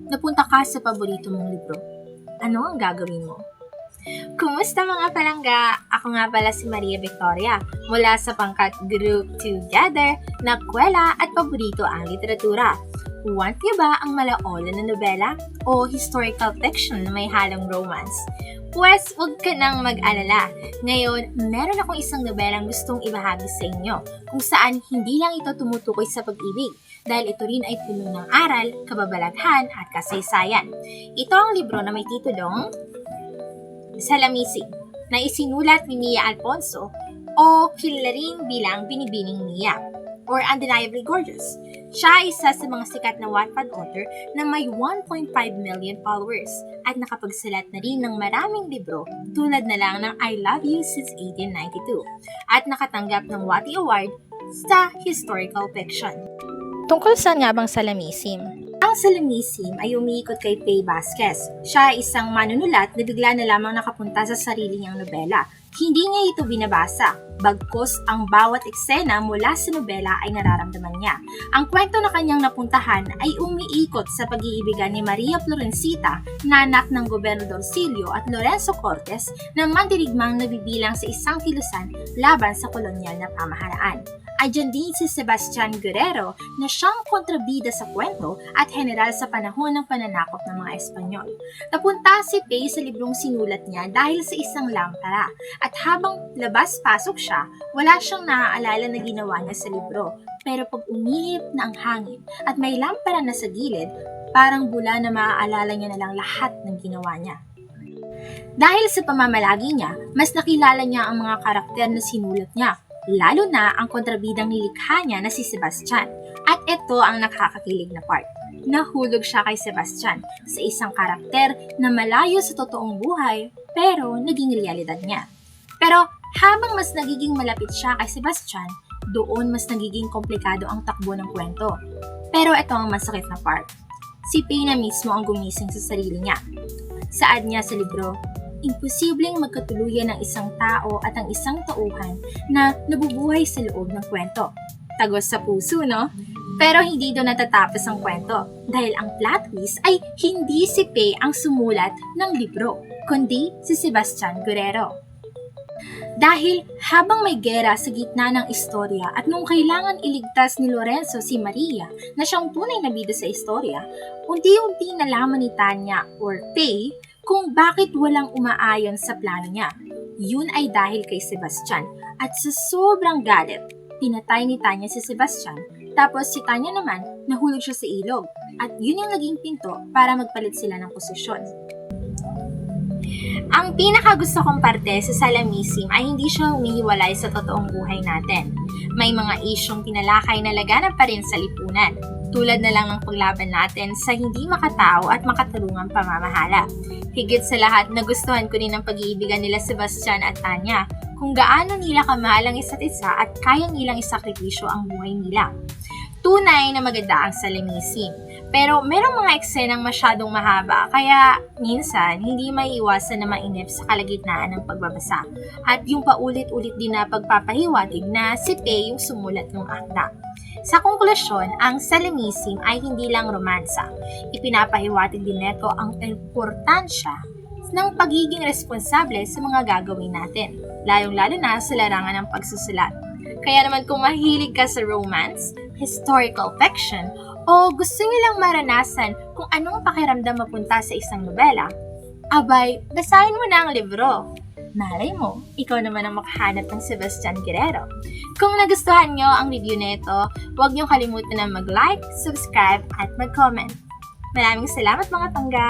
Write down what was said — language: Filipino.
napunta ka sa paborito mong libro. Ano ang gagawin mo? Kumusta mga palangga? Ako nga pala si Maria Victoria mula sa pangkat Group Together na kwela at paborito ang literatura. Want niyo ba ang malaola na nobela o historical fiction na may halong romance? Pues, huwag ka nang mag-alala. Ngayon, meron akong isang nobelang gustong ibahagi sa inyo kung saan hindi lang ito tumutukoy sa pag-ibig dahil ito rin ay puno ng aral, kababalaghan at kasaysayan. Ito ang libro na may titulong Salamising na isinulat ni Mia Alfonso o kilala rin bilang Binibining Mia or Undeniably Gorgeous. Siya ay isa sa mga sikat na Wattpad author na may 1.5 million followers at nakapagsalat na rin ng maraming libro tulad na lang ng I Love You Since 1892 at nakatanggap ng Watty Award sa historical fiction. Tungkol saan nga bang Salamising? Ang Salamising ay umiikot kay Pay Vasquez. Siya ay isang manunulat na bigla na lamang nakapunta sa sarili niyang nobela. Hindi niya ito binabasa, bagkus ang bawat eksena mula sa nobela ay nararamdaman niya. Ang kwento na kanyang napuntahan ay umiikot sa pag-iibigan ni Maria Florencita na anak ng Gobernador Silio at Lorenzo Cortes na mandirigmang nabibilang sa isang kilusan laban sa kolonyal na pamahalaan. Andyan din si Sebastian Guerrero na siyang kontrabida sa kwento at general sa panahon ng pananakop ng mga Espanyol. Napunta si Pay sa librong sinulat niya dahil sa isang lampara at habang labas-pasok siya, wala siyang naaalala na ginawa niya sa libro. Pero pag umihip na ang hangin at may lampara na sa gilid, parang bula na maaalala niya na lang lahat ng ginawa niya. Dahil sa pamamalagi niya, mas nakilala niya ang mga karakter na sinulat niya, lalo na ang kontrabidang nilikha niya na si Sebastian. At ito ang nakakakilig na part. Nahulog siya kay Sebastian sa isang karakter na malayo sa totoong buhay pero naging realidad niya. Pero habang mas nagiging malapit siya kay Sebastian, doon mas nagiging komplikado ang takbo ng kwento. Pero ito ang masakit na part. Si Pay na mismo ang gumising sa sarili niya. Saad niya sa libro, imposibleng magkatuluyan ng isang tao at ang isang tauhan na nabubuhay sa loob ng kwento. Tagos sa puso, no? Pero hindi doon natatapos ang kwento dahil ang plot twist ay hindi si Pay ang sumulat ng libro, kundi si Sebastian Guerrero. Dahil habang may gera sa gitna ng istorya at nung kailangan iligtas ni Lorenzo si Maria na siyang tunay na bida sa istorya, unti-unti nalaman ni Tanya or Pay kung bakit walang umaayon sa plano niya. Yun ay dahil kay Sebastian at sa sobrang galit, pinatay ni Tanya si Sebastian tapos si Tanya naman nahulog siya sa ilog at yun yung naging pinto para magpalit sila ng posisyon. Ang pinakagusto kong parte sa Salamising ay hindi siya humihiwalay sa totoong buhay natin. May mga isyong tinalakay na laganap pa rin sa lipunan, tulad na lang ng paglaban natin sa hindi makatao at makatarungang pamamahala. Higit sa lahat, nagustuhan ko rin ang pag-iibigan nila Sebastian at Tanya, kung gaano nila kamahal ang isa't isa at kaya nilang isakripisyo ang buhay nila. Tunay na maganda ang Salamising. Pero merong mga eksenang masyadong mahaba, kaya minsan hindi maiiwasan na mainip sa kalagitnaan ng pagbabasa. At yung paulit-ulit din na pagpapahiwatig na si Pay yung sumulat ng akda. Sa konklusyon, ang Salamising ay hindi lang romansa. Ipinapahiwatig din nito ang importansya ng pagiging responsable sa mga gagawin natin, lalong-lalo na sa larangan ng pagsusulat. Kaya naman kung mahilig ka sa romance, historical fiction, o gusto nyo lang maranasan kung anong pakiramdam mapunta sa isang nobela, abay, basahin mo na ang libro. Malay mo, ikaw naman ang makahanap ng Sebastian Guerrero. Kung nagustuhan nyo ang review na ito, huwag nyo kalimutan na mag-like, subscribe, at mag-comment. Maraming salamat mga tangga!